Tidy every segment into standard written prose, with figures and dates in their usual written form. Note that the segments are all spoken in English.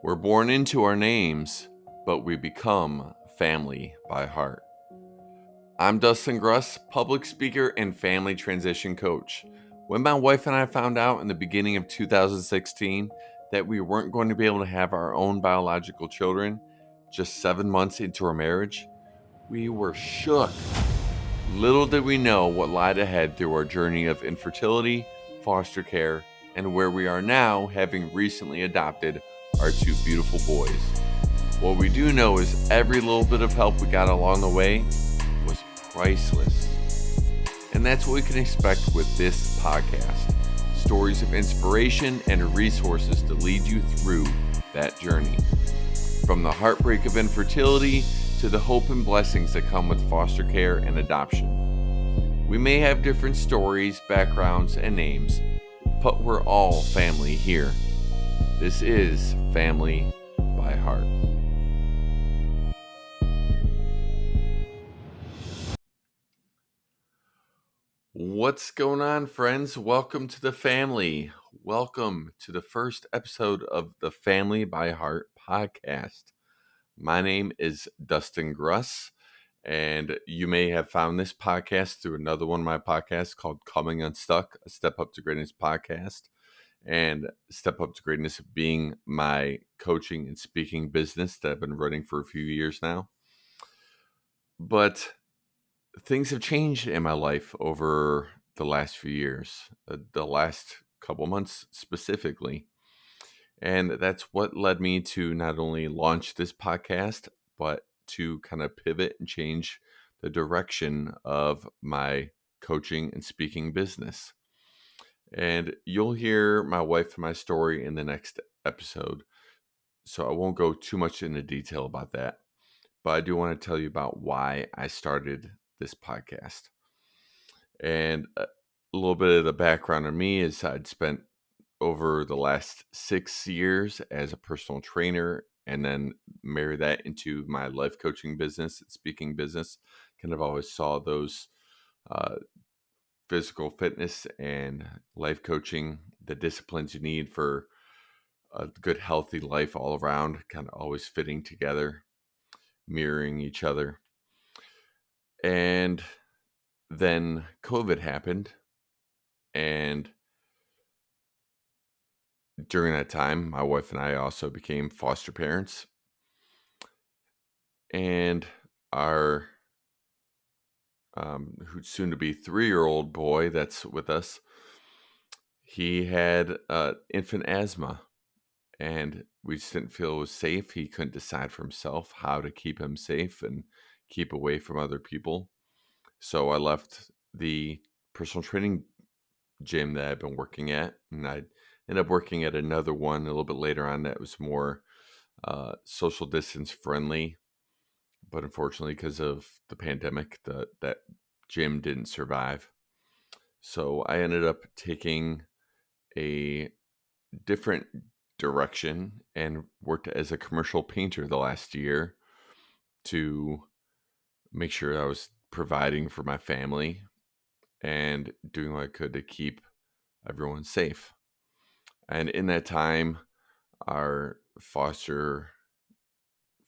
We're born into our names, but we become family by heart. I'm Dustin Gruss, public speaker and family transition coach. When my wife and I found out in the beginning of 2016 that we weren't going to be able to have our own biological children just 7 months into our marriage, we were shook. Little did we know what lied ahead through our journey of infertility, foster care, and where we are now, having recently adopted our two beautiful boys. What we do know is every little bit of help we got along the way was priceless. And that's what we can expect with this podcast. Stories of inspiration and resources to lead you through that journey. From the heartbreak of infertility to the hope and blessings that come with foster care and adoption. We may have different stories, backgrounds, and names, but we're all family here. This is Family by Heart. What's going on, friends? Welcome to the family. Welcome to the first episode of the Family by Heart podcast. My name is Dustin Gruss, and you may have found this podcast through another one of my podcasts called Coming Unstuck, a Step Up to Greatness podcast. And Step Up to Greatness being my coaching and speaking business that I've been running for a few years now. But things have changed in my life over the last few years, the last couple months specifically. And that's what led me to not only launch this podcast, but to kind of pivot and change the direction of my coaching and speaking business. And you'll hear my wife and my story in the next episode. So I won't go too much into detail about that. But I do want to tell you about why I started this podcast. And a little bit of the background on me is I'd spent over the last 6 years as a personal trainer, and then marry that into my life coaching business, speaking business. Kind of always saw those physical fitness and life coaching, the disciplines you need for a good, healthy life all around, kind of always fitting together, mirroring each other. And then COVID happened, and during that time, my wife and I also became foster parents. And our soon to be 3-year-old boy that's with us, he had infant asthma, and we just didn't feel it was safe. He couldn't decide for himself how to keep him safe and keep away from other people. So I left the personal training gym that I've been working at, and I ended up working at another one a little bit later on that was more social distance friendly. But unfortunately, because of the pandemic, that gym didn't survive. So I ended up taking a different direction and worked as a commercial painter the last year to make sure I was providing for my family and doing what I could to keep everyone safe. And in that time, our foster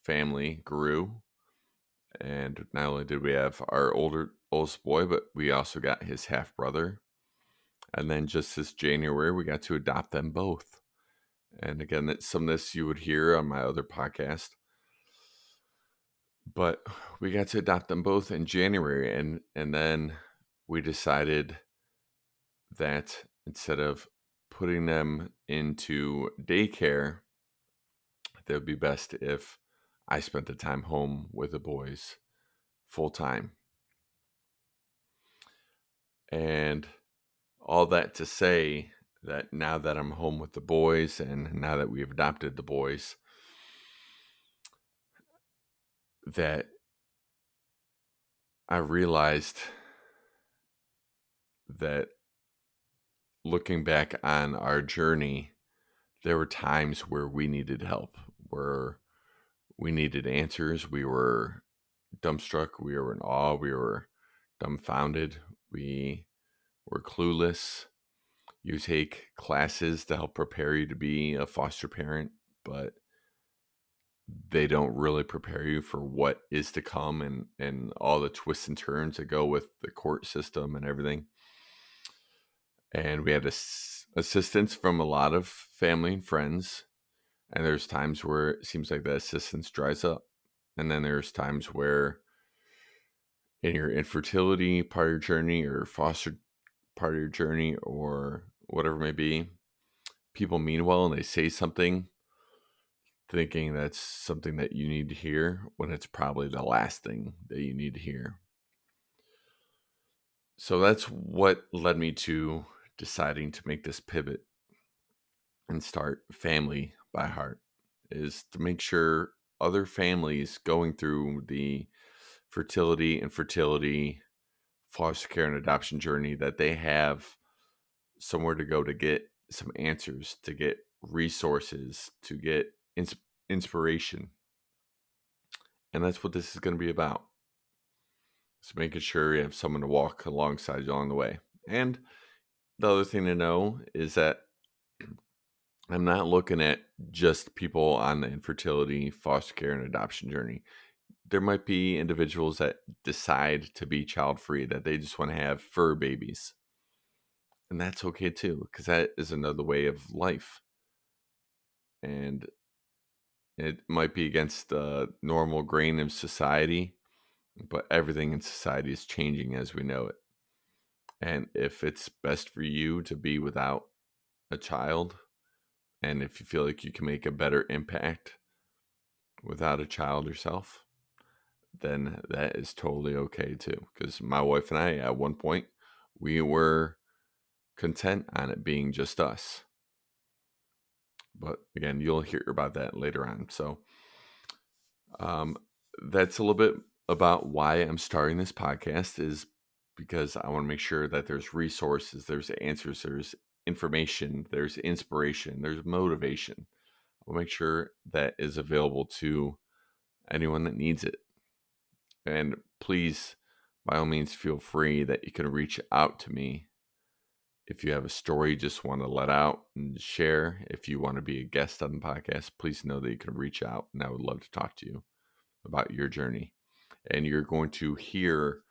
family grew. And not only did we have our oldest boy, but we also got his half brother. And then just this January, we got to adopt them both. And again, some of this you would hear on my other podcast. But we got to adopt them both in January. And then we decided that instead of putting them into daycare, that it would be best if I spent the time home with the boys full time. And all that to say that now that I'm home with the boys and now that we've adopted the boys, that I realized that looking back on our journey, there were times where we needed help, where we needed answers. We were dumbstruck. We were in awe. We were dumbfounded. We were clueless. You take classes to help prepare you to be a foster parent, but they don't really prepare you for what is to come and all the twists and turns that go with the court system and everything. And we had assistance from a lot of family and friends. And there's times where it seems like that assistance dries up. And then there's times where in your infertility part of your journey or foster part of your journey or whatever it may be, people mean well and they say something thinking that's something that you need to hear when it's probably the last thing that you need to hear. So that's what led me to deciding to make this pivot and start Family by Heart, is to make sure other families going through the fertility, infertility, foster care, and adoption journey, that they have somewhere to go to get some answers, to get resources, to get inspiration. And that's what this is going to be about. So making sure you have someone to walk alongside you along the way. And the other thing to know is that I'm not looking at just people on the infertility, foster care, and adoption journey. There might be individuals that decide to be child free, that they just want to have fur babies. And that's okay too, because that is another way of life. And it might be against the normal grain of society, but everything in society is changing as we know it. And if it's best for you to be without a child, and if you feel like you can make a better impact without a child yourself, then that is totally okay too. Because my wife and I, at one point, we were content on it being just us. But again, you'll hear about that later on. So that's a little bit about why I'm starting this podcast, is because I want to make sure that there's resources, there's answers, there's information, there's inspiration, there's motivation. I'll make sure that is available to anyone that needs it. And please, by all means, feel free that you can reach out to me if you have a story you just want to let out and share. If you want to be a guest on the podcast, please know that you can reach out, and I would love to talk to you about your journey. And you're going to hear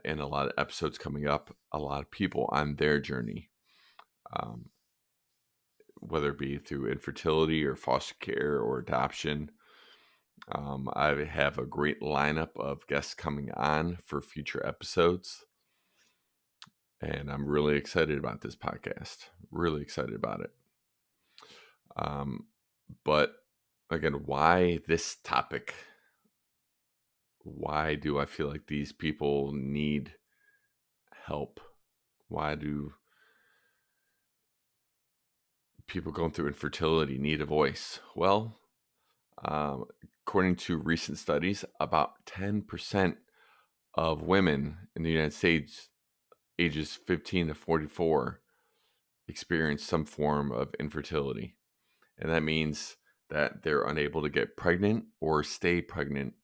in a lot of episodes coming up, a lot of people on their journey, whether it be through infertility or foster care or adoption. I have a great lineup of guests coming on for future episodes. And I'm really excited about this podcast. Really excited about it. But again, why this topic? Why do I feel like these people need help? Why do people going through infertility need a voice? Well, according to recent studies, about 10% of women in the United States ages 15 to 44 experience some form of infertility. And that means that they're unable to get pregnant or stay pregnant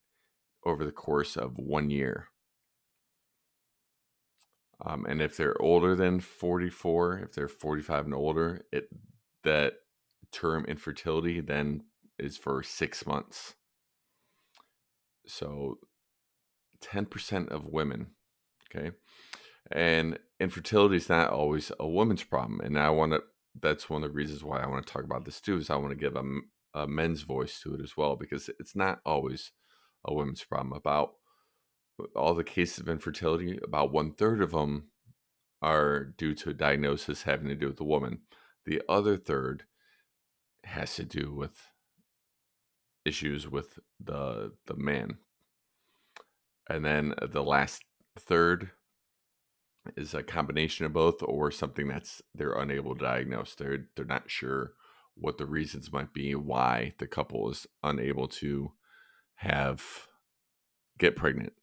over the course of 1 year. And if they're older than 44, if they're 45 and older, that term infertility then is for 6 months. So 10% of women, okay? And infertility is not always a woman's problem. And that's one of the reasons why I want to talk about this too, is I want to give a men's voice to it as well, because it's not always a women's problem. About all the cases of infertility, about 1/3 of them are due to a diagnosis having to do with the woman. The other third has to do with issues with the man. And then the last third is a combination of both, or something that's they're unable to diagnose. They're not sure what the reasons might be why the couple is unable to get pregnant.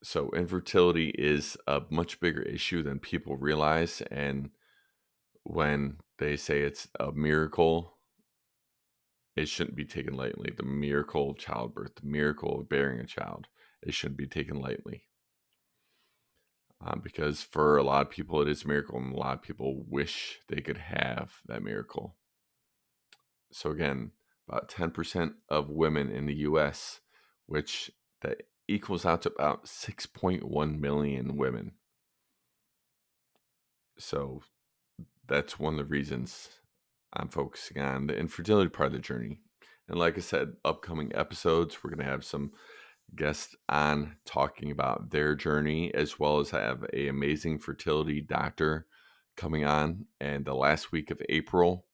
So infertility is a much bigger issue than people realize. And when they say it's a miracle, it shouldn't be taken lightly. The miracle of childbirth, the miracle of bearing a child, it shouldn't be taken lightly. Because for a lot of people, it is a miracle, and a lot of people wish they could have that miracle. So again, about 10% of women in the U.S., which that equals out to about 6.1 million women. So that's one of the reasons I'm focusing on the infertility part of the journey. And like I said, upcoming episodes, we're going to have some guests on talking about their journey, as well as have an amazing fertility doctor coming on. And the last week of April,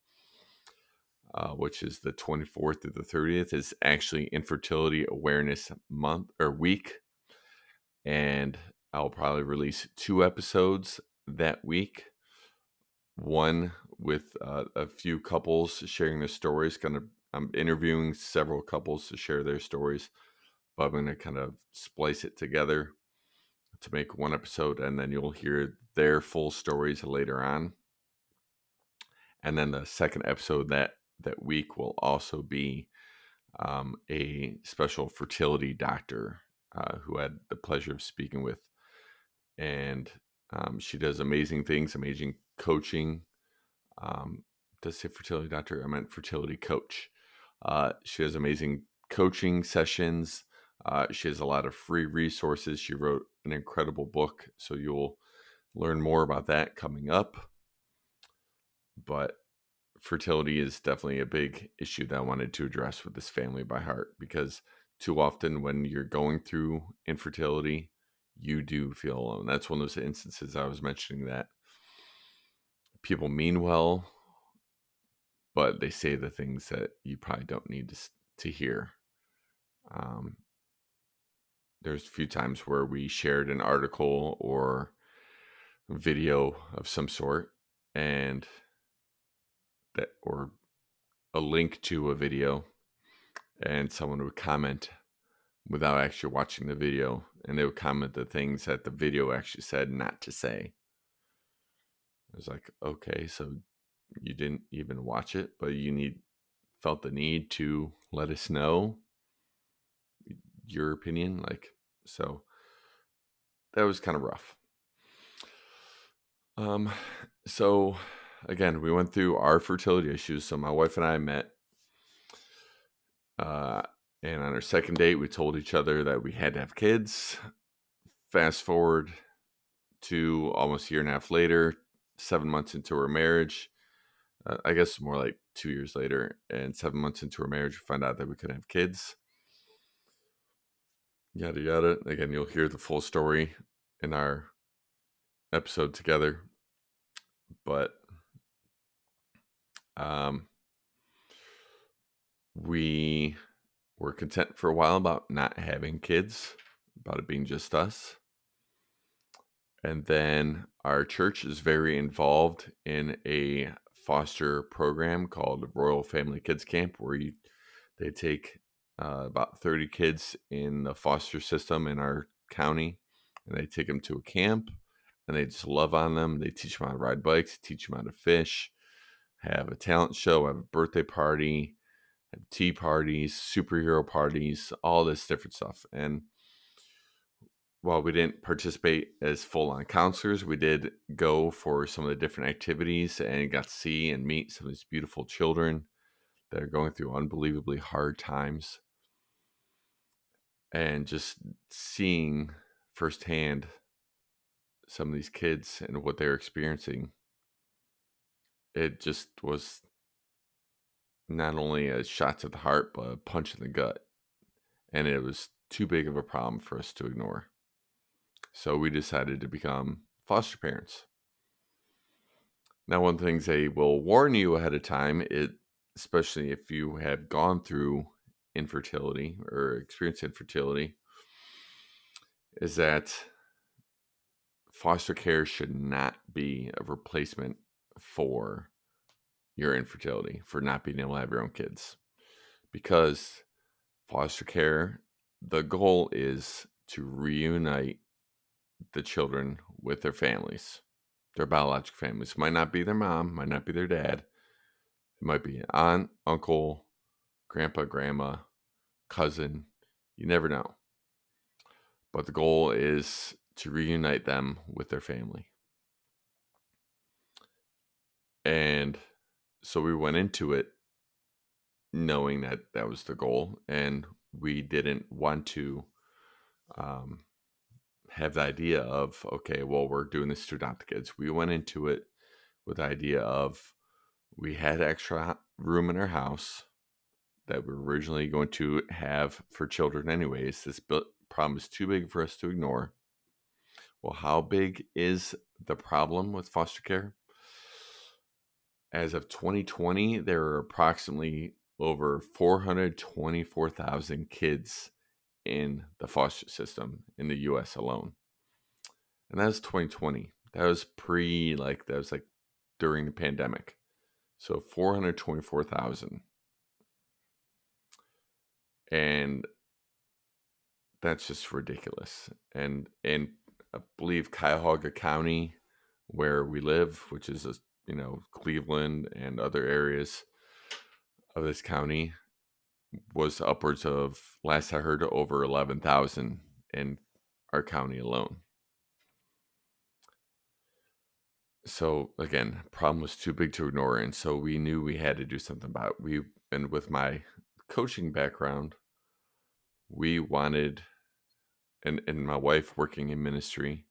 which is the 24th to the 30th, is actually Infertility Awareness Month or Week. And I'll probably release 2 episodes that week. One with a few couples sharing their stories. I'm interviewing several couples to share their stories, but I'm going to kind of splice it together to make one episode, and then you'll hear their full stories later on. And then the second episode that week will also be a special fertility doctor who I had the pleasure of speaking with. And she does amazing things, amazing coaching. Did I say fertility doctor? I meant fertility coach. She has amazing coaching sessions. She has a lot of free resources. She wrote an incredible book, so you'll learn more about that coming up. But fertility is definitely a big issue that I wanted to address with this Family by Heart, because too often when you're going through infertility, you do feel alone. That's one of those instances I was mentioning that people mean well, but they say the things that you probably don't need to hear. There's a few times where we shared an article or video of some sort, and that, or a link to a video, and someone would comment without actually watching the video, and they would comment the things that the video actually said not to say. I was like, okay, so you didn't even watch it, but you felt the need to let us know your opinion. Like, so that was kind of rough. So again, we went through our fertility issues. So my wife and I met, and on our second date, we told each other that we had to have kids. Fast forward to almost a year and a half later, 7 months into our marriage, I guess more like 2 years later, and 7 months into our marriage, we found out that we couldn't have kids. Yada, yada. Again, you'll hear the full story in our episode together. But we were content for a while about not having kids, about it being just us. And then our church is very involved in a foster program called Royal Family Kids Camp, where they take about 30 kids in the foster system in our county, and they take them to a camp, and they just love on them. They teach them how to ride bikes, teach them how to fish, have a talent show, have a birthday party, have tea parties, superhero parties, all this different stuff. And while we didn't participate as full-on counselors, we did go for some of the different activities and got to see and meet some of these beautiful children that are going through unbelievably hard times. And just seeing firsthand some of these kids and what they're experiencing, it just was not only a shot to the heart, but a punch in the gut. And it was too big of a problem for us to ignore. So we decided to become foster parents. Now, one of the things they will warn you ahead of time, especially if you have gone through infertility or experienced infertility, is that foster care should not be a replacement for your infertility, for not being able to have your own kids. Because foster care, the goal is to reunite the children with their families, their biological families. It might not be their mom, might not be their dad. It might be an aunt, uncle, grandpa, grandma, cousin. You never know. But the goal is to reunite them with their family. And so we went into it knowing that that was the goal, and we didn't want to um, have the idea of, okay, well, we're doing this to adopt kids. We went into it with the idea of we had extra room in our house that we were originally going to have for children anyways. This problem is too big for us to ignore. Well, how big is the problem with foster care? As of 2020, there are approximately over 424,000 kids in the foster system in the US alone. And that was 2020. That was during the pandemic. So 424,000. And that's just ridiculous. And I believe Cuyahoga County, where we live, which is Cleveland and other areas of this county, was upwards of, last I heard, over 11,000 in our county alone. So again, problem was too big to ignore, and so we knew we had to do something about it. And with my coaching background, we wanted, and my wife working in ministry,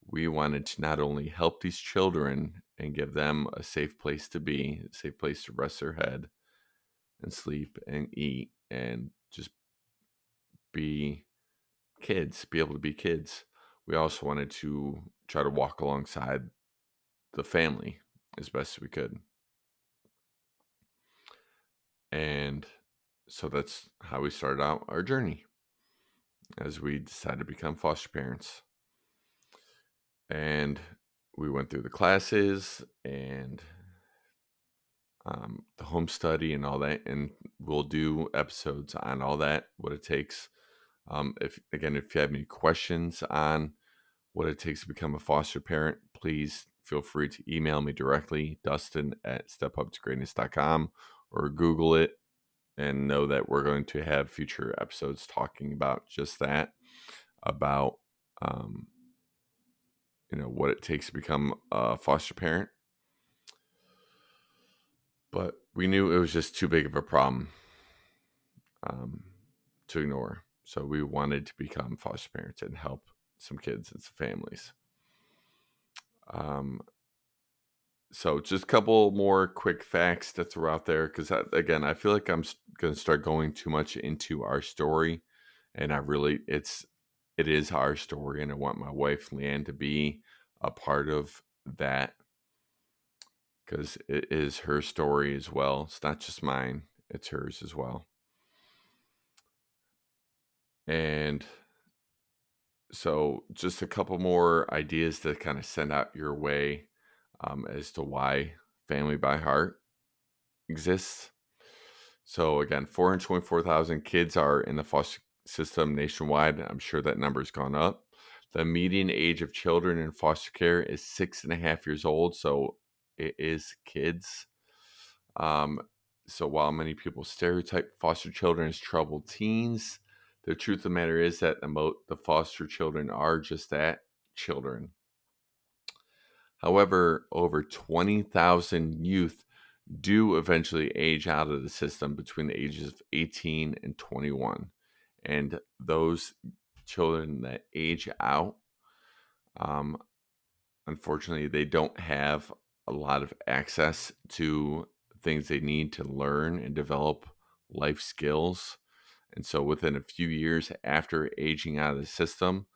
we wanted to not only help these children and give them a safe place to be, a safe place to rest their head and sleep and eat and just be kids, be able to be kids. We also wanted to try to walk alongside the family as best as we could. And so that's how we started out our journey as we decided to become foster parents. And we went through the classes and the home study and all that. And we'll do episodes on all that, what it takes. If you have any questions on what it takes to become a foster parent, please feel free to email me directly, dustin@stepuptogreatness.com, or Google it, and know that we're going to have future episodes talking about just that, about what it takes to become a foster parent. But we knew it was just too big of a problem to ignore. So we wanted to become foster parents and help some kids and some families. So just a couple more quick facts to throw out there, because again, I feel like I'm going to start going too much into our story, and it is our story, and I want my wife Leanne to be a part of that, because it is her story as well. It's not just mine, it's hers as well. And so just a couple more ideas to kind of send out your way as to why Family by Heart exists. So again, 424,000 kids are in the foster system nationwide. I'm sure that number's gone up. The median age of children in foster care is 6.5 years old. So it is kids. So while many people stereotype foster children as troubled teens, the truth of the matter is that the foster children are just that, children. However, over 20,000 youth do eventually age out of the system between the ages of 18 and 21. And those children that age out, unfortunately, they don't have a lot of access to things they need to learn and develop life skills. And so within a few years after aging out of the system,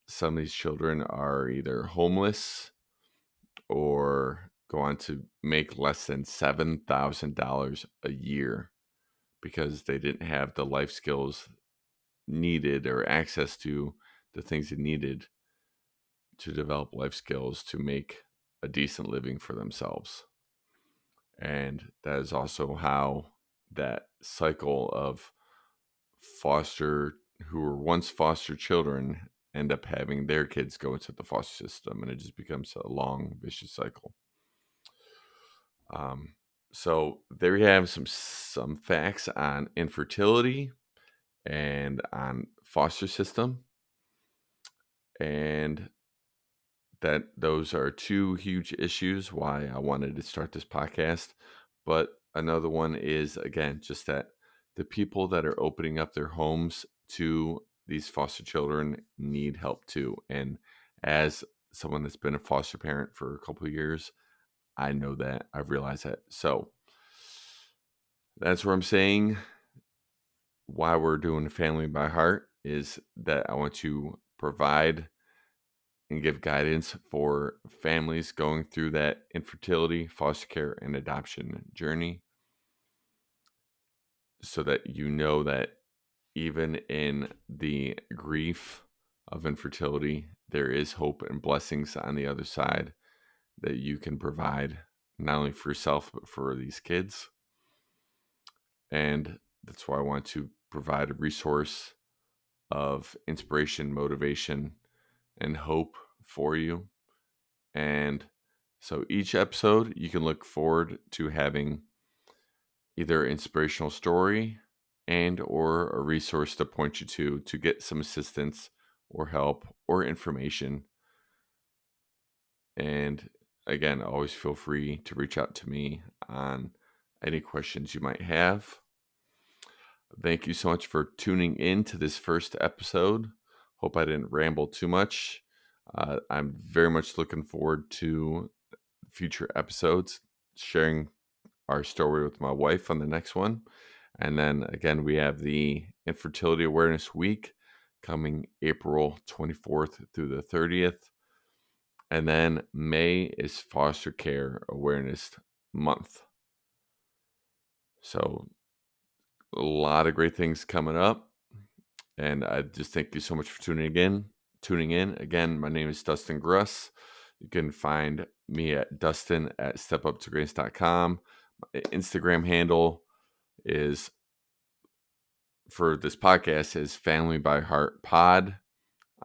some of these children are either homeless or go on to make less than $7,000 a year because they didn't have the life skills needed or access to the things they needed to develop life skills to make a decent living for themselves. And that is also how that cycle of who were once foster children end up having their kids go into the foster system, and it just becomes a long, vicious cycle. So there you have some facts on infertility and on foster system, and that those are two huge issues why I wanted to start this podcast. But another one is, again, just that the people that are opening up their homes to these foster children need help too. And as someone that's been a foster parent for a couple of years, I know that. I've realized that. So that's what I'm saying. Why we're doing Family by Heart is that I want to provide and give guidance for families going through that infertility, foster care, and adoption journey, so that you know that even in the grief of infertility, there is hope and blessings on the other side that you can provide, not only for yourself, but for these kids. And that's why I want to provide a resource of inspiration, motivation, and hope for you. And so each episode, you can look forward to having either an inspirational story and or a resource to point you to get some assistance or help or information. And again, always feel free to reach out to me on any questions you might have. Thank you so much for tuning in to this first episode. Hope I didn't ramble too much. I'm very much looking forward to future episodes, sharing our story with my wife on the next one. And then again, we have the Infertility Awareness Week coming April 24th through the 30th. And then May is Foster Care Awareness Month. So a lot of great things coming up. And I just thank you so much for tuning in. Again, my name is Dustin Gruss. You can find me at dustin@stepuptogreatness.com. My Instagram handle is for this podcast is Family by Heart Pod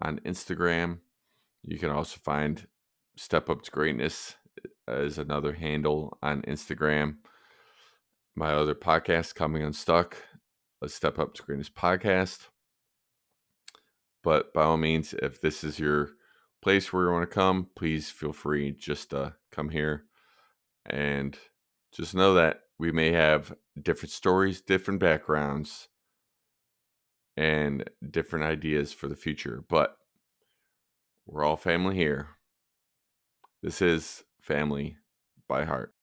on Instagram. You can also find Step Up to Greatness as another handle on Instagram. My other podcast, Coming Unstuck, a Step Up to Greatness podcast. But by all means, if this is your place where you want to come, please feel free just to come here. And just know that we may have different stories, different backgrounds, and different ideas for the future, but we're all family here. This is Family by Heart.